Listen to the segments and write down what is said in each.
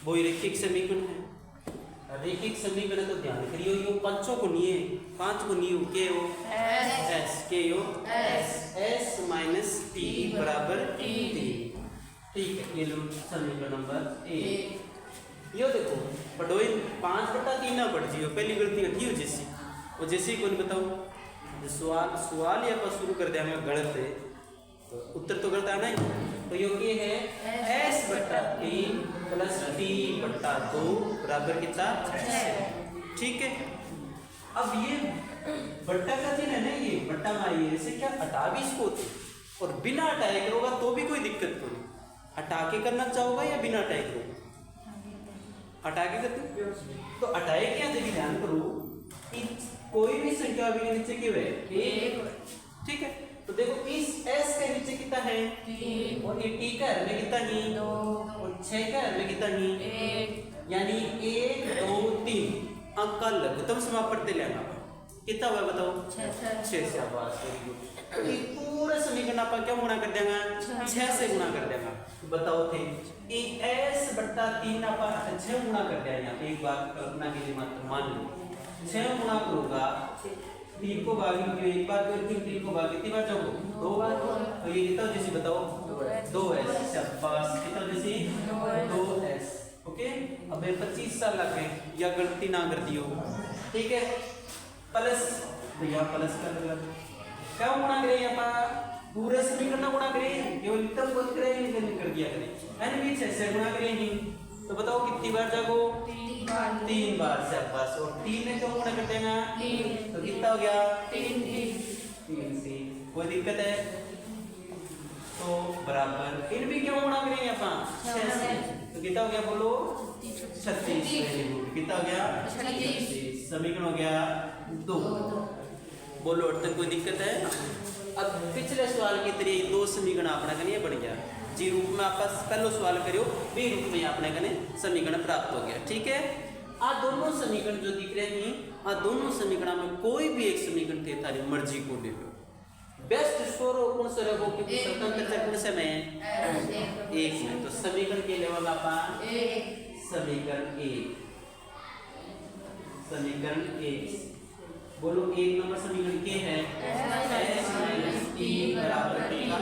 वही रैखिक समीकरण है। रैखिक समीकरण तो ध्यान करियो, यो पांचों को नहीं है, पांच को नहीं हो के हो एस के हो एस माइनस टी बराबर टी। ठीक है, ये लो समीकरण नंबर 1। यो देखो पढ़ोई 5/3 ना पढ़ जियो, पहली गलती हटी हो जैसी वो जैसी कौन बताओ सवाल या पर शुरू कर दिया गलत है तो उत्तर तो गलत आना ही। तो यो ये है s/3 प्लस t/2 बराबर कितना 6। ठीक है, अब ये बट्टा का चिन्ह है ना, ये बट्टा मारिए इसे क्या हटा भी इसको और बिना हटाए करोगा तो भी कोई दिक्कत नहीं। हटा के करना चाहोगा या बिना हटाए करोगे? हटा के करते तो हटाए क्या जगह ध्यान करो, कोई भी संख्या अभी नीचे क्यों है 1। ठीक है, तो देखो इस s के नीचे कितना है 3 और ये t का हर में कितना नहीं 2 और 6 का हर में कितना नहीं 1, यानी 1 2 3 अंक का लघुत्तम समापत्ति लेना कितना हुआ बताओ 6 से। आवाज ये पूरा समीकरण आप क्या गुणा कर देगा 6 से गुणा कर देगा। बताओ थे ये s/3 आप 6 गुणा कर दिया। यहाँ एक बात कल्पना के लिए मात्र मान लो 6 गुणा करूंगा 3 को भाग एक बार फिर 3 को भाग कितनी बार जाओगे 2 बार। तो ये कितना जैसे बताओ 2s। शाबाश, कितना जैसे 2s। ओके, अब 25 साल लग गए या गलती ना कर दियो। ठीक है, प्लस तो यहाँ प्लस कर लगा क्या गुणा करें यहाँ पूरे समीकरण गुणा करें केवल उत्तम को करें कर दिया करें यानी भी 6 से गुणा करेंगे। तो बताओ कितनी बार जागो 3 बार। शाबाश, और 3 ने क्यों गुणा कर देना 3 तो कितना हो गया 3 से। कोई दिक्कत है तो बराबर इन भी क्यों गुणा करेंगे अपन 6 से तो कितना हो गया बोलो 36। कितना हो गया 36। समीकरण हो गया 2। बोलो और तक कोई दिक्कत है? अब पिछले सवाल की तरह 2 समीकरण अपना कने बन गया जी रूप में आप पहलो सवाल करियो बी रूप में अपने कने समीकरण प्राप्त हो गया। ठीक है, आ दोनों समीकरण जो दिख रहे हैं आ दोनों समीकरण में कोई भी एक समीकरण थे तारी मर्जी को ले लो। बेस्ट स्कोर कौन सा रहेगा क्योंकि स्वतंत्र चर कौन से में 1 में। तो समीकरण के लेवल आपा समीकरण 1 बोलो 1 नंबर समीकरण के है s - t बराबर t का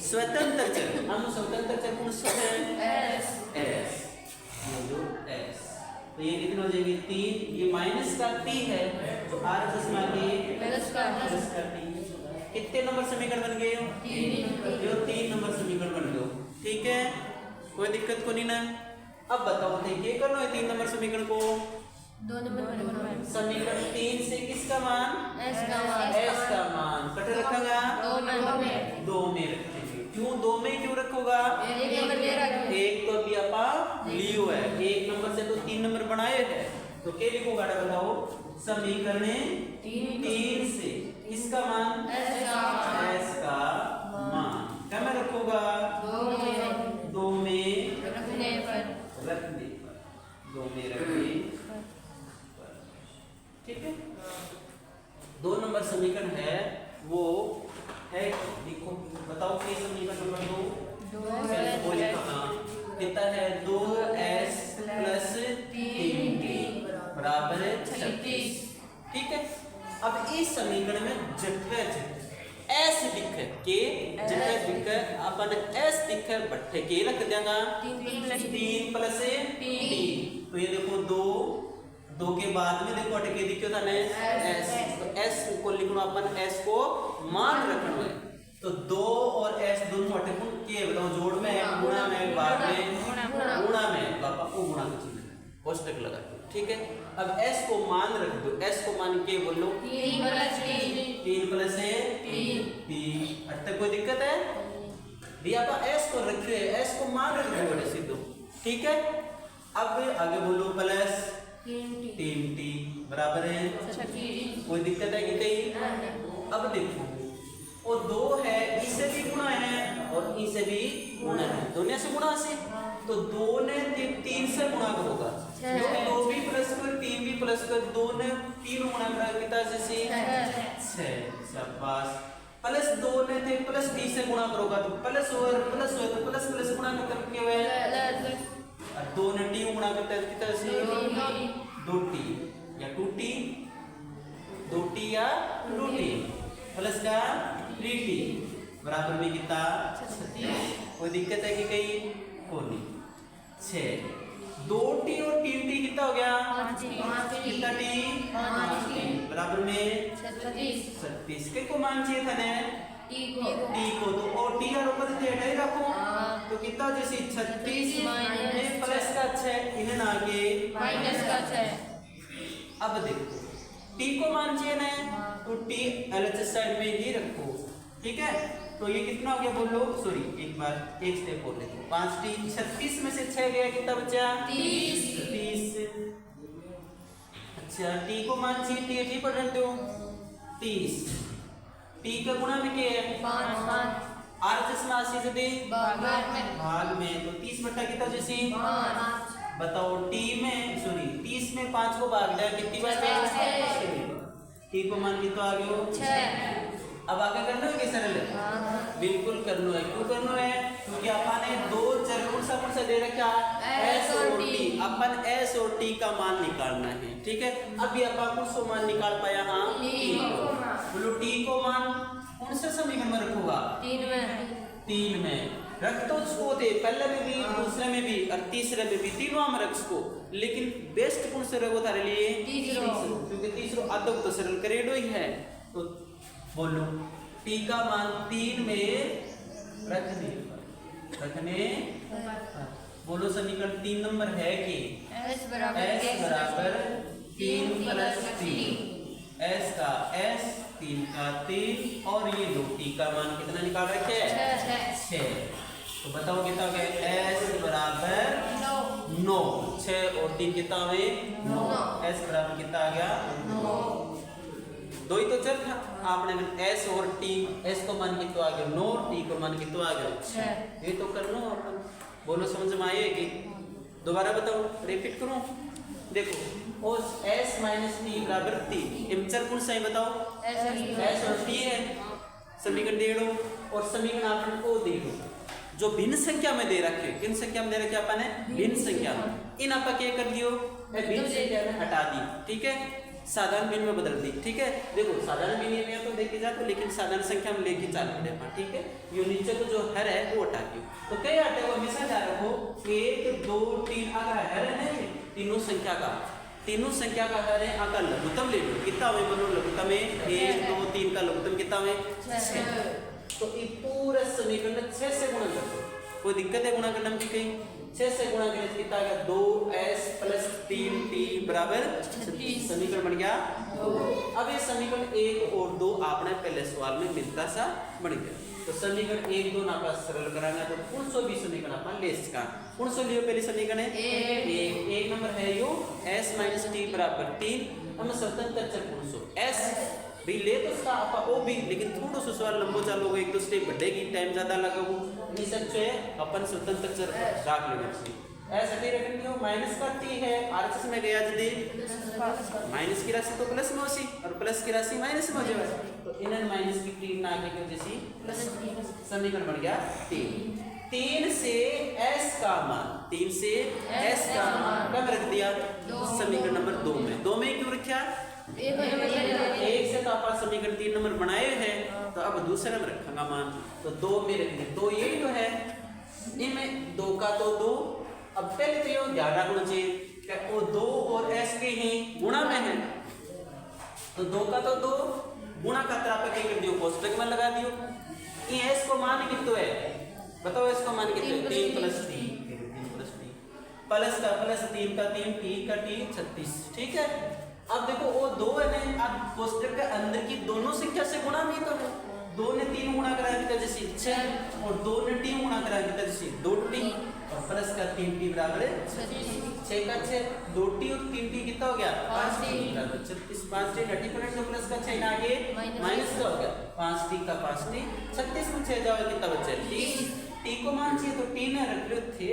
स्वतंत्र चर। हम स्वतंत्र चर कौन सा है s। ये जो s तो ये कितने हो जाएंगे 3, ये माइनस का t है तो r दशमलव के प्लस का t। कितने नंबर समीकरण बन गए 3 नंबर समीकरण बन गए। ठीक है, कोई दिक्कत को नहीं ना। अब बताओ देखिए कर लो 3 नंबर समीकरण को 2 नंबर समीकरण 3 से किसका मान s का मान कट रखेगा 2 में रखेंगे। क्यों 2 में क्यों रखोगा 1 तो अभी आपा लियो है 1 नंबर से तो 3 नंबर बनाए है तो क्या लिखोगा बताओ समीकरण 3 से किसका मान s का मान क्या में रखोगा 2 में रखने पर 2 में रखने। ठीक है, 2 नंबर समीकरण है वो है देखो बताओ कि समीकरण नंबर 2 कितना है 2s प्लस 3t बराबर 36। ठीक है, अब इस समीकरण में जगह s दिखे के जगह दिखे अपन s दिखे बट्ठे के रख देगा 3 प्लस t। तो ये देखो 2 के बाद में देखो अटके दिखो था ना s तो s को लिखना अपन s को मान रखना है तो 2 और s दोनों अटके के बताओ जोड़ में है गुणा में बाद में गुणा में पापा को गुणा का चिन्ह कोष्टक लगा दो। ठीक है, अब s को मान रख दो s को मान के बोलो 3 प्लस 3 अटक कोई दिक्कत है दिया पा s को रखिए s को मान रख दो बड़े सीधो। ठीक है, अब आगे बोलो प्लस 3t बराबर है 36। कोई दिक्कत है कि कहीं? अब देखो और 2 है इससे भी गुणा है और इसे भी गुणा है दोनों से गुणा से तो 2 ने 3 से गुणा करोगा क्योंकि 2 भी प्लस कर 3 भी प्लस कर 2 ने 3 गुणा करा कितना जैसे 6। शाबाश, प्लस 2 ने थे प्लस 3 से गुणा करोगा तो प्लस और तो प्लस गुणा करके हुए 2 ने टी गुणा करता है कितना सी 2t या 2t 2t या 2t प्लस का 3t बराबर में कितना 36। कोई दिक्कत है कि कहीं कोई नहीं। 6 2t और 3t कितना हो गया कितना t 5t बराबर में 36 के को मान चाहिए था ने t को तो और t और ऊपर से हटा ही रखो तो कितना जैसे 36 में प्लस का 6 इन्हें ना आगे माइनस का 6। अब देखो t को मान चाहिए ना तो t एलएचएस साइड में ही रखो ठीक है। तो ये कितना हो गया बोलो सॉरी एक बार एक स्टेप और देखो 5t 36 में से 6 गया कितना बचा 30। अच्छा t को मान चाहिए t ठीक पढ़ रहे हो 30 t का गुणा में क्या है 5 आरएचएस में 80 से दे भाग में तो 30 बटा कितना जैसे बताओ t में सॉरी 30 में 5 को भाग दिया कितनी बार t को मान कितना आ गया 6। अब आगे करना है कि सरल है बिल्कुल करना है। क्यों करना है क्योंकि अपन ने दो चर कौन सा दे रखा s और t अपन s और t का मान निकालना है ठीक है। अभी अपन कौन सा मान निकाल पाया हाँ बोलो t को मान कौन से समीकरण में रखूंगा 3 में रख तो उसको थे पहले में भी दूसरे में भी और तीसरे में भी तीनों में रख उसको लेकिन बेस्ट कौन से रखो थारे लिए क्योंकि तीसरा आधा तो सरल करेडो ही है। तो बोलो t का मान 3 में रखने बोलो समीकरण 3 नंबर है कि s बराबर 3 प्लस 3 s का s 3 का 3 और ये लो t का मान कितना निकाल रखे 6। तो बताओ कितना हो गया s बराबर 9 6 और 3 कितना हुए 9 s बराबर कितना आ गया 9 दो ही तो चल था आपने s और t s को मान कितना आ गया 9 t को मान कितना आ गया 6 ये तो कर लो अपन बोलो समझ में आए कि दोबारा बताओ रिपीट करूं देखो और s माइनस t बराबर 3 इमचर कौन सा है बताओ s और t है समीकरण दे दो और समीकरण आपन को दे दो जो भिन्न संख्या में दे रखे किन संख्या में दे रखे अपन ने भिन्न संख्या इन आपा क्या कर दियो भिन्न संख्या में हटा दी ठीक है साधारण भिन्न में बदल दी ठीक है। देखो साधारण भिन्न में तो लेके जाते लेकिन साधारण संख्या में लेके चल पड़े ठीक है। ये नीचे को जो हर है वो हटा दियो तो क्या हटे वो हमेशा ध्यान रखो 1 2 3 अगर हर है तीनों संख्या का हर है अगर लघुत्तम ले लो कितना हुए बोलो लघुत्तम में 1 2 3 का लघुत्तम कितना हुए 6 तो ये पूरा समीकरण 6 से गुणा कर दो कोई दिक्कत है गुणा करने में कहीं 6 से गुणा करने से कितना आ गया 2s प्लस 3t बराबर 36 समीकरण बन गया 2। अब ये समीकरण 1 और 2 आपने पहले सवाल में मिलता सा बन गया तो समीकरण 1 2 ना का सरल कराना तो कौन सा भी समीकरण अपन ले इसका कौन सा लियो पहले समीकरण है 1 नंबर है यो s t बराबर 3 हम स्वतंत्र चर कौन सा s भी ले तो उसका आपा ओ भी लेकिन थोड़ा सा सवाल लंबो चलोगे एक दो स्टेप बढ़ेगी टाइम ज्यादा लगेगा नहीं सच है अपन स्वतंत्र चर रख लेना चाहिए ऐसा नहीं रखेंगे माइनस का t है आरएचएस में गया जदी माइनस की राशि तो प्लस में होसी और प्लस की राशि माइनस में हो जाए तो इनन माइनस की 3 ना आगे के जैसी समीकरण बन गया 3 से s का मान कब रख दिया समीकरण नंबर 2 में 2 में क्यों रखा एक से तो आप समीकरण 3 नंबर बनाए हैं तो अब दूसरे में रखूंगा मान तो 2 में रख दिया 2 यही तो है इनमें 2 का तो 2 अब पहले तो ये ध्यान रखना चाहिए कि वो 2 और s के ही गुणा में है तो 2 का तो 2 गुणा का तरह क्या कर दियो कोष्टक में लगा दियो ये s को मान कितना है बताओ s को मान कितना है 3 प्लस 3 प्लस का प्लस 3 का 3 t का t 36 ठीक है। अब देखो वो 2 है ना अब कोष्टक के अंदर की दोनों संख्या से गुणा भी तो है 2 ने 3 गुणा करा कितना जैसे 6 और 2 ने t गुणा करा कितना जैसे 2t और प्लस का 3t बराबर है 6 का 6 2t और 3t कितना हो गया 5t बराबर 36 5t 30% तो प्लस का 6 ना आगे माइनस का हो गया 5t का 5t 36 में 6 जाओगे कितना बचा 30 t को मान चाहिए तो t ने रख लो थे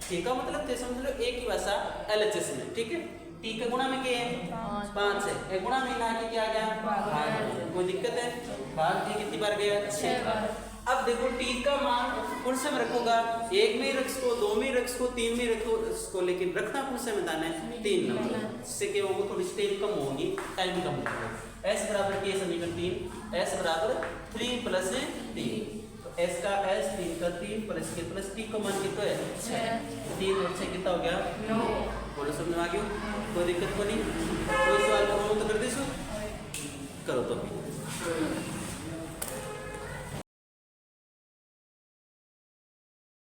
t का मतलब थे समझ लो एक ही भाषा एलएचएस में ठीक है। t का गुणा में क्या है 5 है एक गुणा में ना के क्या आ गया भाग कोई दिक्कत है भाग भी कितनी बार गया 6 बार। अब देखो t का मान कौन से में रखोगा, 1 में ही रख सको, 2 में ही रख सको, 3 में ही रखो इसको, लेकिन रखना कौन से मैदान है 3 नंबर। इससे क्या होगा, थोड़ी स्टेप कम होगी, टाइम कम होगा। s बराबर के समीकरण 3, s बराबर 3 प्लस 3, तो s का s 3 का 3 प्लस के प्लस t का मान कितना है 6, 3 और 6 कितना हो गया 9। बोलो समझ में आ गया, कोई दिक्कत को नहीं, कोई सवाल करो तो कर दीजिए।